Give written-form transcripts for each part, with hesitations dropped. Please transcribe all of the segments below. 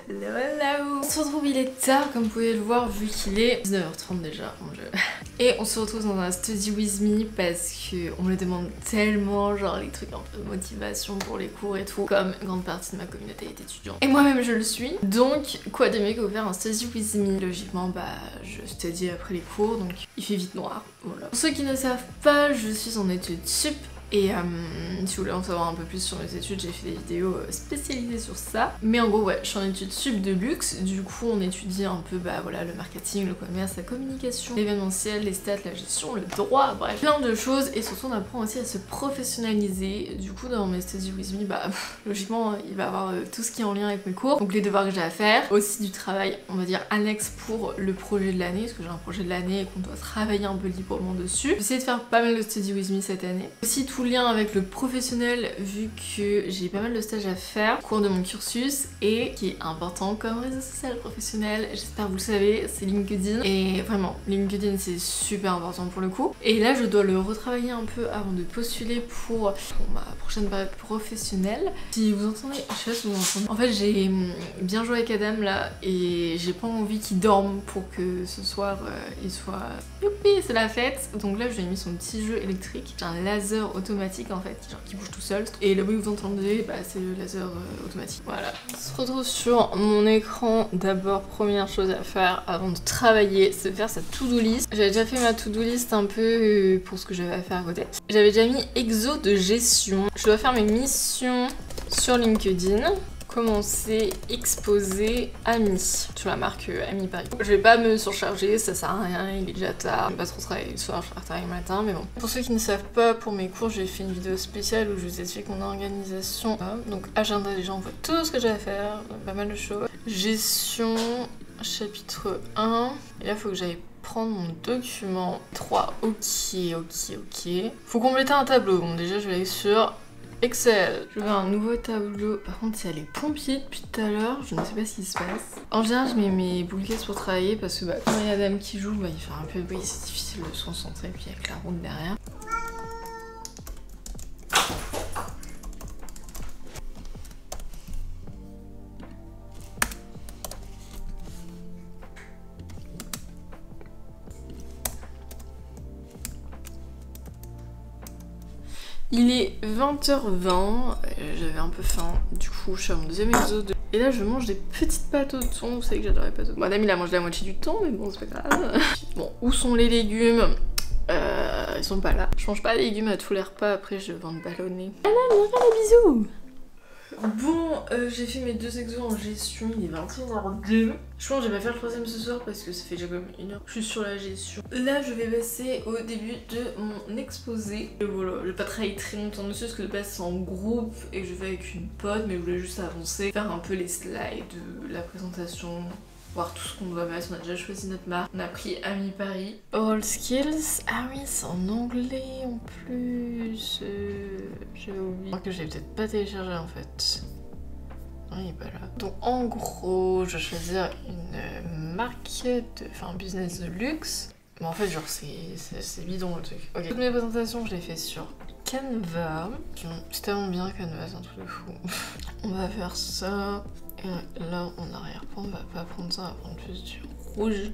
Hello, hello. On se retrouve, il est tard comme vous pouvez le voir vu qu'il est 19h30 déjà, mon dieu. Et on se retrouve dans un study with me parce qu'on me le demande tellement, genre les trucs un peu de motivation pour les cours et tout, comme une grande partie de ma communauté est étudiante. Et moi-même je le suis, donc quoi de mieux que faire un study with me. Logiquement je study après les cours, donc il fait vite noir, voilà. Pour ceux qui ne savent pas, je suis en études sup. Et si vous voulez en savoir un peu plus sur mes études, j'ai fait des vidéos spécialisées sur ça. Mais en gros, ouais, je suis en études sup de luxe. Du coup, on étudie un peu voilà, le marketing, le commerce, la communication, l'événementiel, les stats, la gestion, le droit, bref, plein de choses. Et surtout, on apprend aussi à se professionnaliser. Du coup, dans mes study with me, logiquement, il va y avoir tout ce qui est en lien avec mes cours. Donc les devoirs que j'ai à faire, aussi du travail, on va dire, annexe pour le projet de l'année, parce que j'ai un projet de l'année et qu'on doit travailler un peu librement dessus. J'ai essayé de faire pas mal de study with me cette année. Aussi, tout lien avec le professionnel vu que j'ai pas mal de stages à faire au cours de mon cursus et qui est important comme réseau social professionnel, j'espère que vous le savez, c'est LinkedIn. Et vraiment, LinkedIn c'est super important pour le coup. Et là je dois le retravailler un peu avant de postuler pour ma prochaine période professionnelle. Si vous entendez, je sais pas si vous entendez. En fait j'ai bien joué avec Adam là et j'ai pas envie qu'il dorme pour que ce soir il soit youpi, c'est la fête. Donc là je lui ai mis son petit jeu électrique. J'ai un laser automatique en fait, genre qui bouge tout seul. Et le bruit que vous entendez, c'est le laser automatique. Voilà. On se retrouve sur mon écran. D'abord, première chose à faire avant de travailler, c'est faire sa to-do list. J'avais déjà fait ma to-do list un peu pour ce que j'avais à faire à côté. J'avais déjà mis exo de gestion. Je dois faire mes missions sur LinkedIn. Commencer, exposer, amis. Sur la marque Ami Paris. Je vais pas me surcharger, ça sert à rien, il est déjà tard. Je vais pas trop travailler le soir, je vais travailler le matin, mais bon. Pour ceux qui ne savent pas, pour mes cours, j'ai fait une vidéo spéciale où je vous explique mon organisation. Donc agenda, déjà on voit tout ce que j'ai à faire, pas mal de choses. Gestion, chapitre 1. Et là, il faut que j'aille prendre mon document 3. Ok. Faut compléter un tableau. Bon, déjà, je vais aller sur Excel. Je veux un nouveau tableau. Par contre, il y a les pompiers depuis tout à l'heure. Je ne sais pas ce qui se passe. En général, je mets mes boules pour travailler parce que quand il y a Adam qui joue, il fait un peu de bruit. C'est difficile de se concentrer. Puis avec la route derrière. Il est 20h20, j'avais un peu faim, du coup je suis à mon deuxième exo de... Et là je mange des petites pâtes au thon, vous savez que j'adore les pâtes au thon. Madame il a mangé la moitié du thon, mais bon c'est pas grave. Bon, où sont les légumes? Ils sont pas là. Je mange pas de légumes à tous les repas, après je vais me ballonner. Madame, bisous. Bon, j'ai fait mes 2 exos en gestion, il est 21h02. Je pense que je vais pas faire le troisième ce soir parce que ça fait déjà comme 1 heure. Je suis sur la gestion. Là, je vais passer au début de mon exposé. Et voilà, je vais pas travailler très longtemps dessus parce que de base c'est en groupe et je vais avec une pote, mais je voulais juste avancer, faire un peu les slides, la présentation, voir tout ce qu'on doit mettre. On a déjà choisi notre marque. On a pris Ami Paris. All Skills. Ah oui, c'est en anglais en plus. J'avais oublié. Que j'ai peut-être pas téléchargé en fait. Non, il est pas là. Donc en gros, je vais choisir une marque un business de luxe. Mais en fait, genre, c'est bidon le truc. Ok. Toutes mes présentations, je les fais sur Canva. C'est tellement bien Canva, c'est un truc de fou. On va faire ça. Et là, en arrière-plan, on va pas prendre ça, on va prendre plus du rouge.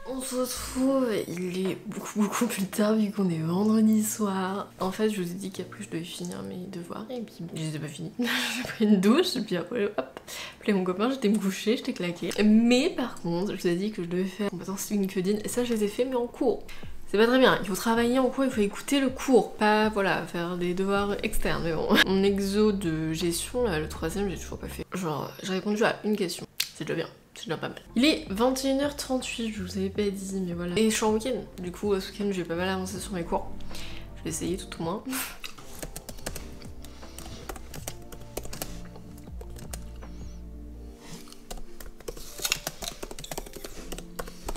On se retrouve, il est beaucoup plus tard vu qu'on est vendredi soir. En fait, je vous ai dit qu'après je devais finir mes devoirs et puis je les ai pas finis. J'ai pris une douche et puis après hop, appelé mon copain, j'étais me coucher, j'étais claquée. Mais par contre, je vous ai dit que je devais faire compétences LinkedIn et ça je les ai fait mais en cours. C'est pas très bien, il faut travailler en cours, il faut écouter le cours, pas voilà, faire des devoirs externes, mais bon. Mon exo de gestion, là, le troisième, j'ai toujours pas fait. Genre, j'ai répondu à une question, c'est déjà bien. C'est déjà pas mal. Il est 21h38, je vous avais pas dit, mais voilà. Et je suis en week-end, du coup, ce week-end, je vais pas mal avancer sur mes cours. Je vais essayer tout au moins.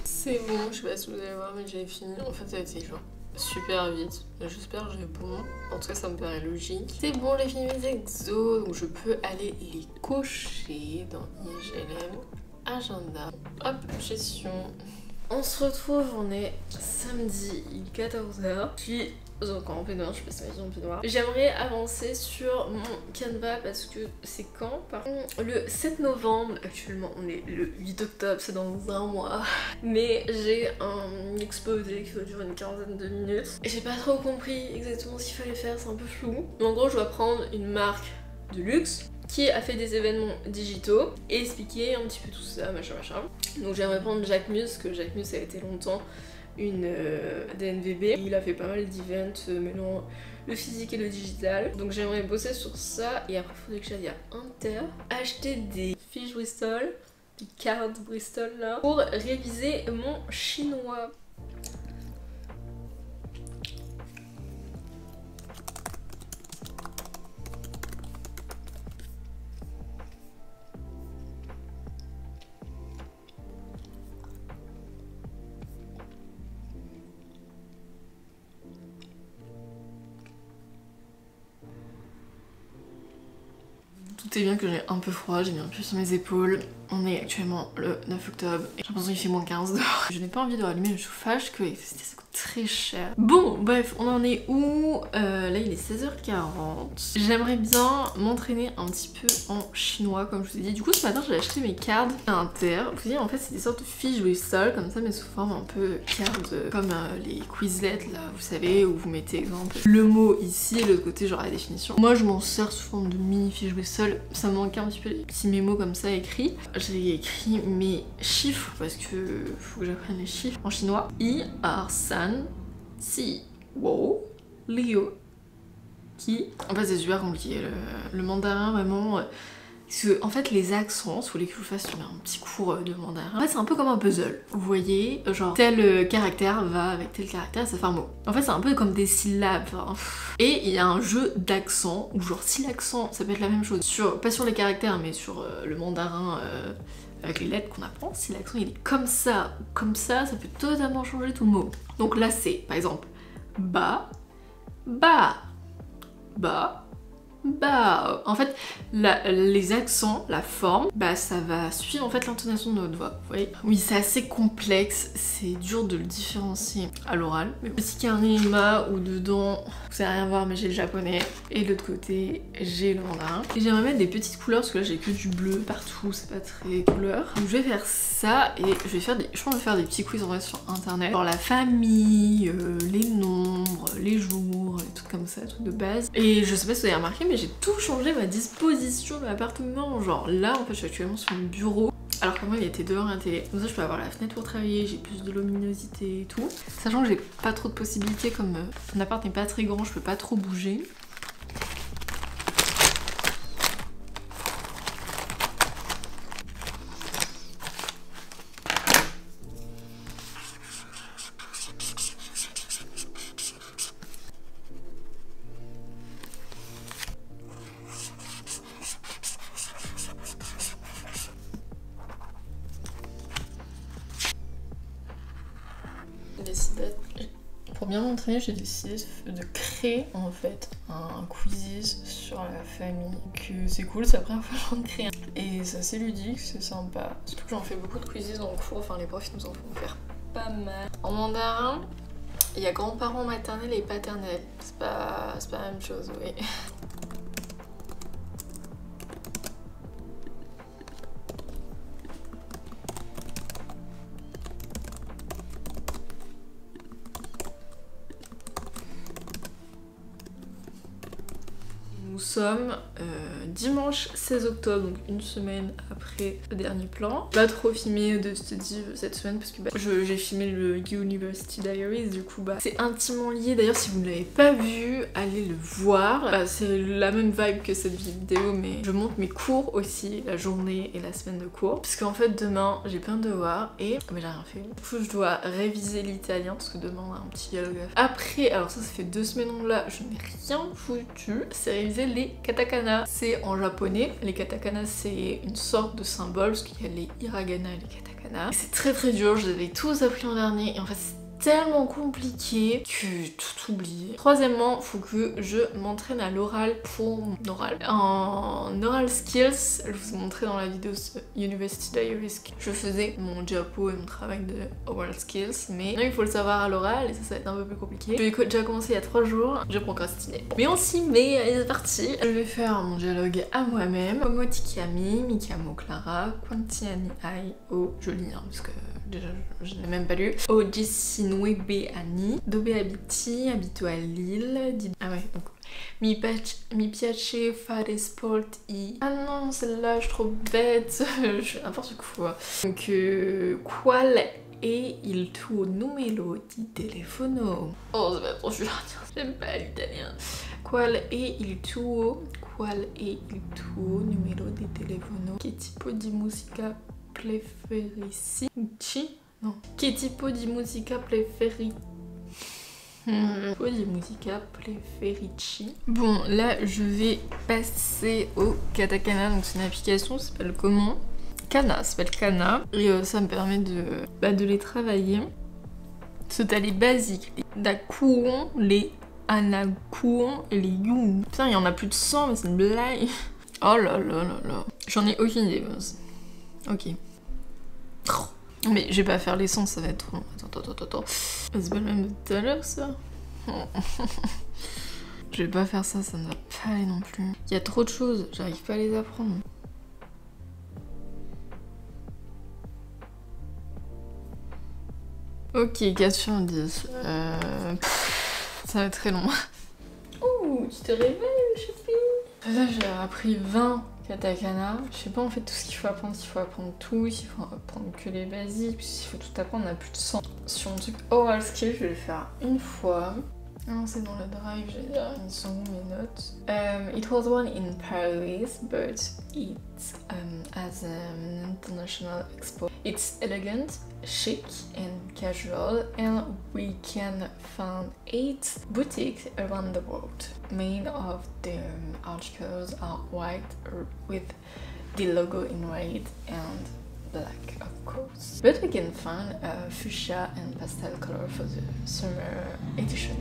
C'est bon, je sais pas si vous allez voir, mais j'ai fini. En fait, ça a été genre super vite. J'espère que j'ai bon. En tout cas, ça me paraît logique. C'est bon, j'ai fini mes exos, donc je peux aller les cocher dans IGLM. agenda. Hop, gestion. On se retrouve, on est samedi 14h. Puis encore en peignoir, je sais pas si c'est en peignoir. J'aimerais avancer sur mon Canva parce que c'est quand par contre le 7 novembre. Actuellement on est le 8 octobre, c'est dans un mois. Mais j'ai un exposé qui va durer une quinzaine de minutes. Et j'ai pas trop compris exactement ce qu'il fallait faire, c'est un peu flou. Mais en gros je dois prendre une marque de luxe qui a fait des événements digitaux et expliquer un petit peu tout ça, machin. Donc j'aimerais prendre Jacquemus, parce que Jacquemus a été longtemps une DNVB. Il a fait pas mal d'events mêlant le physique et le digital. Donc j'aimerais bosser sur ça et après il faudrait que j'aille à Inter acheter des fiches Bristol, des cartes Bristol là, pour réviser mon chinois. Tout est bien que j'ai un peu froid, j'ai mis un peu sur mes épaules. On est actuellement le 9 octobre et j'ai l'impression qu'il fait moins 15 dehors. Je n'ai pas envie de rallumer le chauffage, que ça coûte très cher. Bon, bref, on en est où? Là il est 16h40. J'aimerais bien m'entraîner un petit peu en chinois, comme je vous ai dit. Du coup ce matin j'ai acheté mes cartes à Inter. Vous voyez, en fait c'est des sortes de fiches Bristol comme ça, mais sous forme un peu cartes comme les Quizlet là, vous savez, où vous mettez exemple le mot ici et l'autre côté genre la définition. Moi je m'en sers sous forme de mini fiches Bristol. Ça me manquait un petit peu les petits mémos comme ça écrits. J'ai écrit mes chiffres parce que faut que j'apprenne les chiffres en chinois. I, R, San, Si, Wo, Liu, Qui. En fait c'est super compliqué le mandarin vraiment. Parce que en fait les accents, si vous voulez que je vous fasse un petit cours de mandarin, en fait c'est un peu comme un puzzle. Vous voyez, genre tel caractère va avec tel caractère, ça fait un mot. En fait c'est un peu comme des syllabes. Enfin. Et il y a un jeu d'accent, où genre si l'accent, ça peut être la même chose, pas sur les caractères mais sur le mandarin avec les lettres qu'on apprend, si l'accent il est comme ça ou comme ça peut totalement changer tout le mot. Donc là c'est par exemple ba, ba, ba, bah, en fait, les accents, la forme, bah ça va suivre en fait l'intonation de notre voix, vous voyez. Oui, c'est assez complexe, c'est dur de le différencier à l'oral. Mais petit carnet Emma où dedans, vous savez rien voir mais j'ai le japonais et de l'autre côté j'ai le mandarin. Et j'aimerais mettre des petites couleurs parce que là j'ai que du bleu partout, c'est pas très couleur. Donc je vais faire ça et je vais faire je pense que je vais faire des petits quiz en vrai sur internet. Genre la famille, les nombres, les jours, les trucs comme ça, trucs de base. Et je sais pas si vous avez remarqué mais j'ai tout changé ma disposition de l'appartement. Genre là en fait je suis actuellement sur mon bureau alors qu'avant il était dehors à la télé. Comme ça je peux avoir la fenêtre pour travailler, j'ai plus de luminosité et tout. Sachant que j'ai pas trop de possibilités comme mon appart n'est pas très grand, je peux pas trop bouger. Pour bien m'entraîner, j'ai décidé de créer en fait un quiz sur la famille. Que c'est cool, c'est la première fois que j'en crée un. Et c'est assez ludique, c'est sympa. Surtout que j'en fais beaucoup de quizzes en cours, enfin les profs nous en font faire pas mal. En mandarin, il y a grands-parents maternels et paternels. C'est pas la même chose, oui. Nous sommes dimanche 16 octobre, donc une semaine après le dernier plan. Pas trop filmé de study cette semaine parce que j'ai filmé le University Diaries, du coup c'est intimement lié. D'ailleurs si vous ne l'avez pas vu, allez le voir. C'est la même vibe que cette vidéo mais je monte mes cours aussi, la journée et la semaine de cours. Parce qu'en fait demain j'ai plein de devoirs et j'ai rien fait. Du coup je dois réviser l'italien parce que demain on a un petit dialogue. Après, alors ça fait 2 semaines là, je n'ai rien foutu. C'est réviser les katakana. C'est en japonais. Les katakana c'est une sorte de symbole parce qu'il y a les hiragana et les katakana. C'est très dur, je les avais tous appris l'an dernier et en fait c'est tellement compliqué que j'ai tout oublié. Troisièmement, faut que je m'entraîne à l'oral pour mon oral. En oral skills, je vous ai montré dans la vidéo University Diaries que je faisais mon diapo et mon travail de oral skills, mais il faut le savoir à l'oral et ça va être un peu plus compliqué. J'ai déjà commencé il y a 3 jours, j'ai procrastiné. Mais on s'y met, allez c'est parti. Je vais faire mon dialogue à moi-même. Momotikami, Mikamo Clara, Quantiani Ai, O, je lis hein, parce que déjà je n'ai même pas lu. Oji Sinwebe Ani, Dobe Abiti, Abito à Lille, ah ouais, donc mi piace fare sport i... Ah non, celle-là, je suis trop bête, je fais n'importe quoi. Donc, qual è il tuo numero di telefono? Oh, ça va être trop dur à dire, j'aime pas l'italien. Qual è il tuo numero di telefono? Che tipo di musica preferisci? Non. Che tipo di musica preferisci? Di musica preferisci. Bon, là je vais passer au katakana, donc c'est une application, ça s'appelle comment? Kana, ça s'appelle Kana. Et ça me permet de les travailler. Parce que t'as les basiques, les dakuon, les anakuon et les yun. Putain, il y en a plus de 100, mais c'est une blague. Oh là là là là. J'en ai aucune idée, ok. Mais je vais pas faire les sons, ça va être trop long. Attends. C'est pas le même de tout à l'heure, ça? Je vais pas faire ça, ça ne va pas aller non plus. Il y a trop de choses, j'arrive pas à les apprendre. Ok, 4 sur 10. Ça va être très long. Ouh, tu te réveilles, choupi. Là, j'ai appris 20 katakana. Je sais pas en fait tout ce qu'il faut apprendre, s'il faut apprendre tout, s'il faut apprendre que les basiques, puis s'il faut tout apprendre, on a plus de 100. Sur mon truc oral skill, je vais le faire une fois. Non, c'est dans le drive, j'ai déjà mis sur mes notes. It was one in Paris, but it has an international expo. It's elegant, chic and casual, and we can find 8 boutiques around the world. Made of the articles are white with the logo in red and black, of course. But we can find fuchsia and pastel color for the summer edition.